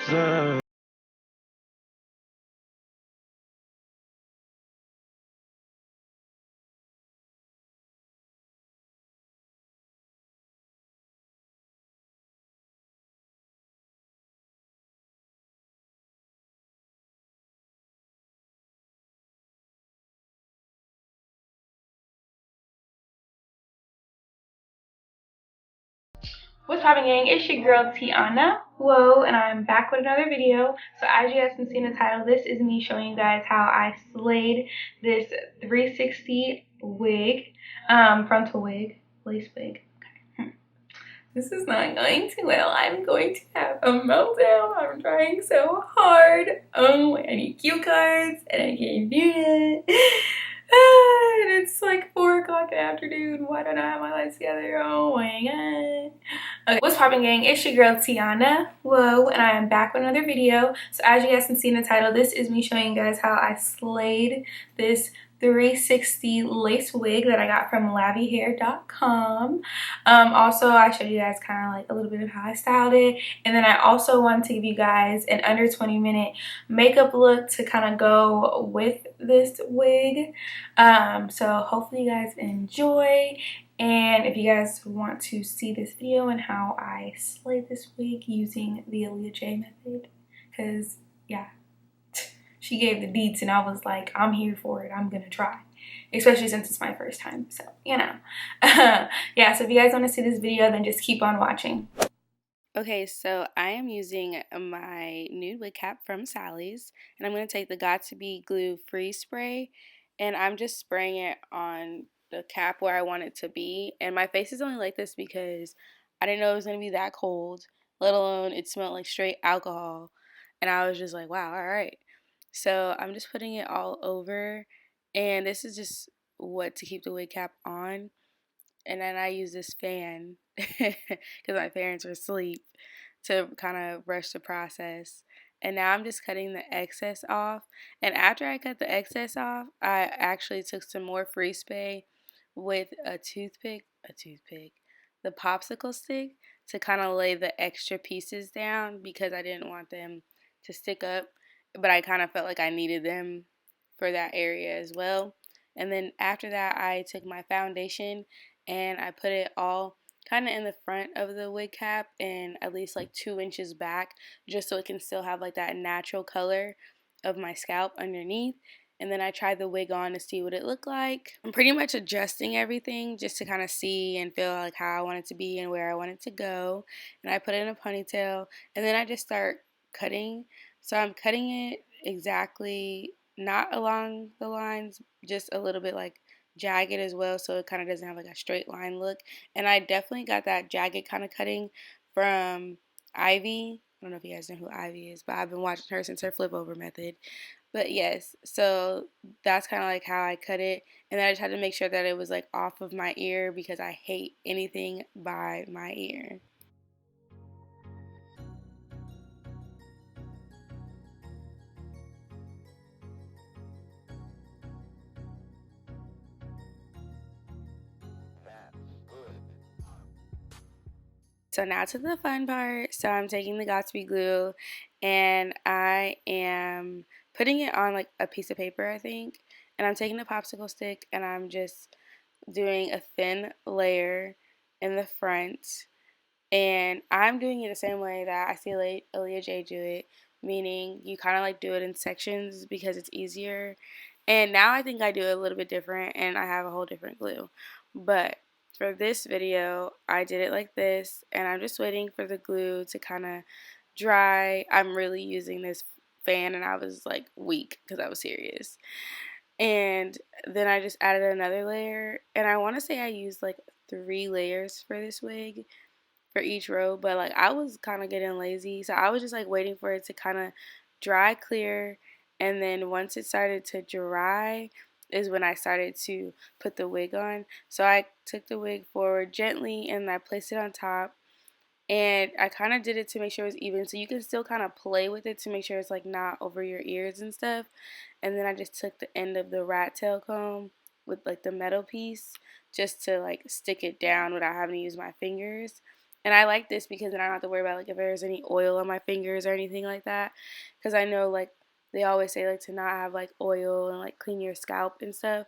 So What's poppin', gang? It's your girl Tiana. Whoa, and I'm back with another video. So as you guys can see in the title, this is me showing you guys how I slayed this 360 wig, frontal wig, lace wig. Okay. This is not going too well. I'm going to have a meltdown. I'm trying so hard. Oh, I need cue cards, and I can't do it. And it's like 4 o'clock in the afternoon. Why don't I have my lights together? Oh my god. Okay, what's poppin', gang? It's your girl Tiana. Whoa, and I am back with another video. So as you guys can see in the title, this is me showing you guys how I slayed this 360 lace wig that I got from LAVYHAIR.com. Also, I showed you guys kind of like a little bit of how I styled it, and then I also wanted to give you guys an under 20-minute makeup look to kind of go with this wig. So hopefully you guys enjoy. And if you guys want to see this video and how I slayed this wig using the AaliyahJay method, because yeah, she gave the deets and I was like, I'm here for it. I'm gonna try, especially since it's my first time. So you know, yeah. So if you guys want to see this video, then just keep on watching. Okay, so I am using my nude wig cap from Sally's, and I'm going to take the Got2b Glue Freeze Spray, and I'm just spraying it on the cap where I want it to be. And my face is only like this because I didn't know it was going to be that cold, let alone it smelled like straight alcohol. And I was just like, wow, all right. So I'm just putting it all over, and this is just what to keep the wig cap on. And then I use this fan because my parents were asleep to kind of rush the process. And now I'm just cutting the excess off. And after I cut the excess off, I actually took some more freeze spray with the popsicle stick to kind of lay the extra pieces down because I didn't want them to stick up, but I kind of felt like I needed them for that area as well. And then after that, I took my foundation and I put it all kind of in the front of the wig cap and at least like 2 inches back, just so it can still have like that natural color of my scalp underneath. And then I tried the wig on to see what it looked like. I'm pretty much adjusting everything just to kind of see and feel like how I want it to be and where I want it to go. And I put it in a ponytail, and then I just start cutting. So I'm cutting it exactly not along the lines, just a little bit like jagged as well, so it kind of doesn't have like a straight line look. And I definitely got that jagged kind of cutting from Ivy. I don't know if you guys know who Ivy is, but I've been watching her since her flip over method. But yes, so that's kind of like how I cut it. And then I just had to make sure that it was like off of my ear because I hate anything by my ear. So now to the fun part. So I'm taking the Got2b glue and I am putting it on like a piece of paper, I think. And I'm taking the popsicle stick and I'm just doing a thin layer in the front. And I'm doing it the same way that I see AaliyahJay do it, meaning you kind of like do it in sections because it's easier. And now I think I do it a little bit different and I have a whole different glue. But for this video, I did it like this, and I'm just waiting for the glue to kind of dry. I'm really using this fan, and I was like weak because I was serious. And then I just added another layer, and I want to say I used like 3 layers for this wig for each row, but like I was kind of getting lazy, so I was just like waiting for it to kind of dry clear, and then once it started to dry is when I started to put the wig on. So I took the wig forward gently and I placed it on top, and I kind of did it to make sure it was even, so you can still kind of play with it to make sure it's like not over your ears and stuff. And then I just took the end of the rat tail comb with like the metal piece just to like stick it down without having to use my fingers. And I like this because then I don't have to worry about like if there's any oil on my fingers or anything like that, because I know like they always say like to not have like oil and like clean your scalp and stuff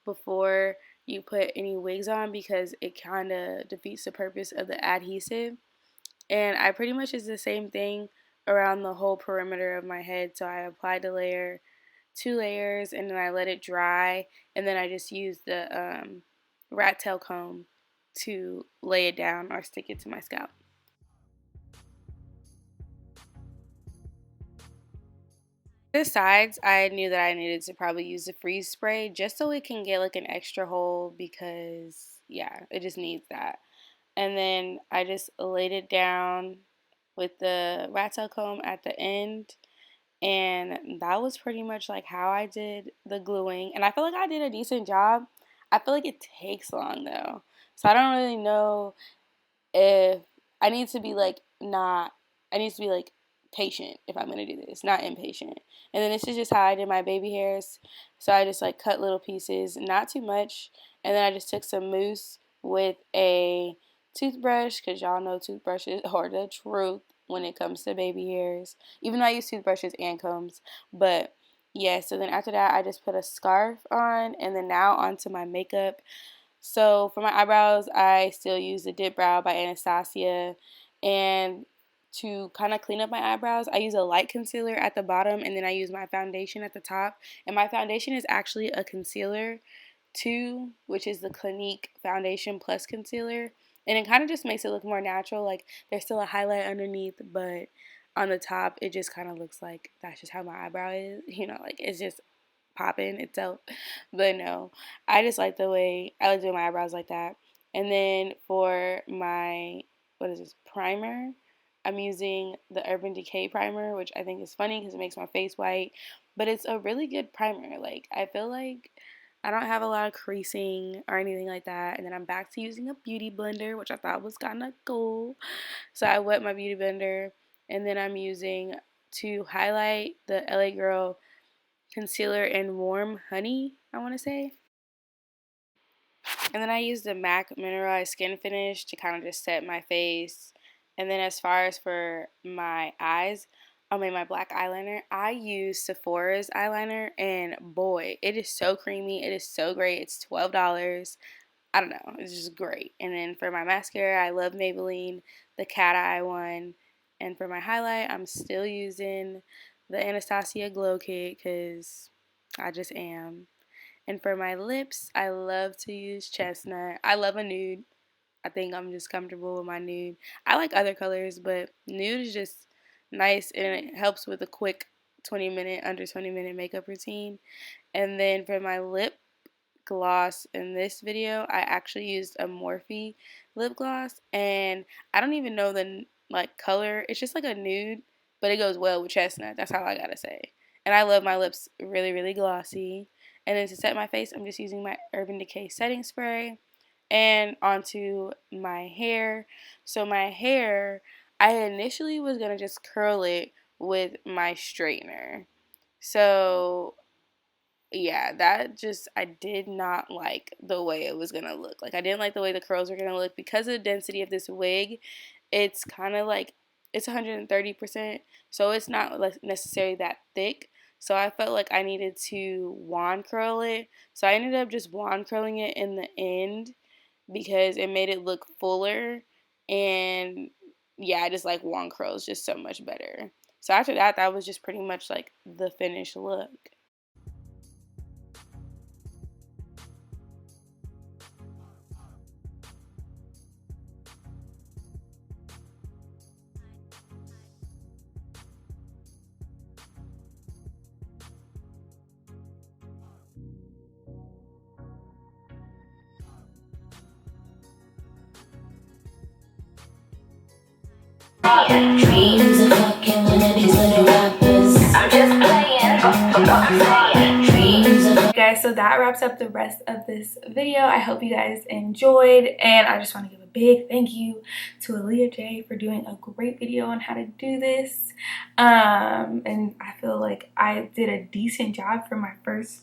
before you put any wigs on, because it kind of defeats the purpose of the adhesive. And I pretty much is the same thing around the whole perimeter of my head. So I applied the layer, 2 layers, and then I let it dry, and then I just use the rat tail comb to lay it down or stick it to my scalp. The sides, I knew that I needed to probably use the freeze spray just so it can get like an extra hole, because yeah, it just needs that. And then I just laid it down with the rat tail comb at the end, and that was pretty much like how I did the gluing. And I feel like I did a decent job. I feel like it takes long though, so I don't really know if I need to be like not, I need to be like patient if I'm gonna do this, not impatient. And then this is just how I did my baby hairs. So I just like cut little pieces, not too much, and then I just took some mousse with a toothbrush, because y'all know toothbrushes are the truth when it comes to baby hairs. Even though I use toothbrushes and combs, but yeah. So then after that, I just put a scarf on, and then now onto my makeup. So for my eyebrows, I still use the Dip Brow by Anastasia. And to kind of clean up my eyebrows, I use a light concealer at the bottom, and then I use my foundation at the top. And my foundation is actually a concealer too, which is the Clinique Foundation Plus Concealer. And it kind of just makes it look more natural. Like there's still a highlight underneath, but on the top, it just kind of looks like that's just how my eyebrow is. You know, like it's just popping itself. But no, I just like the way I like doing my eyebrows like that. And then for my, what is this, primer, I'm using the Urban Decay primer, which I think is funny because it makes my face white, but it's a really good primer. Like I feel like I don't have a lot of creasing or anything like that. And then I'm back to using a beauty blender, which I thought was kind of cool. So I wet my beauty blender, and then I'm using to highlight the LA Girl concealer in Warm Honey, I want to say. And then I use the MAC Mineralized Skin Finish to kind of just set my face. And then as far as for my eyes, I mean my black eyeliner, I use Sephora's eyeliner, and boy, it is so creamy. It is so great. It's $12. I don't know. It's just great. And then for my mascara, I love Maybelline, the Cat Eye one. And for my highlight, I'm still using the Anastasia Glow Kit because I just am. And for my lips, I love to use Chestnut. I love a nude. I think I'm just comfortable with my nude. I like other colors, but nude is just nice, and it helps with a quick under 20 minute makeup routine. And then for my lip gloss in this video, I actually used a Morphe lip gloss, and I don't even know the like color. It's just like a nude, but it goes well with chestnut. That's all I gotta say. And I love my lips really, really glossy. And then to set my face, I'm just using my Urban Decay setting spray. And onto my hair. So my hair, I initially was gonna just curl it with my straightener. So yeah, that just, I did not like the way it was gonna look. Like I didn't like the way the curls were gonna look because of the density of this wig. It's kind of like, it's 130%, so it's not like necessarily that thick. So I felt like I needed to wand curl it. So I ended up just wand curling it in the end because it made it look fuller. And yeah, I just like wand curls just so much better. So after that, that was just pretty much like the finished look. Dreams of fucking one of these little rappers. I'm just playing. Dreams of guys, so that wraps up the rest of this video. I hope you guys enjoyed, and I just want to give a big thank you to AaliyahJay for doing a great video on how to do this. And I feel like I did a decent job for my first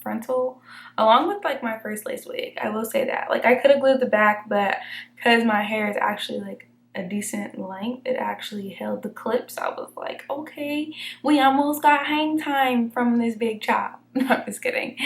frontal, along with like my first lace wig. I will say that, like, I could have glued the back, but because my hair is actually like a decent length. It actually held the clips. I was like, okay, we almost got hang time from this big chop. No, I'm just kidding.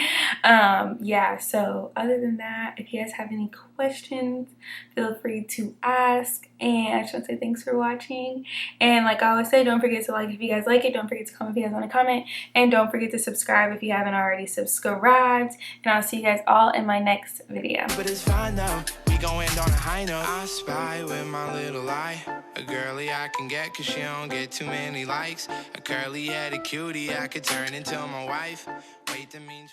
Yeah, so other than that, if you guys have any questions, feel free to ask. And I just want to say thanks for watching. And like I always say, don't forget to like if you guys like it. Don't forget to comment if you guys want to comment. And don't forget to subscribe if you haven't already subscribed. And I'll see you guys all in my next video. But it's fine now. We gon' end on a high note. I spy with my little eye. A girly I can get cause she don't get too many likes. A curly headed cutie I could turn into my wife. Wait, that means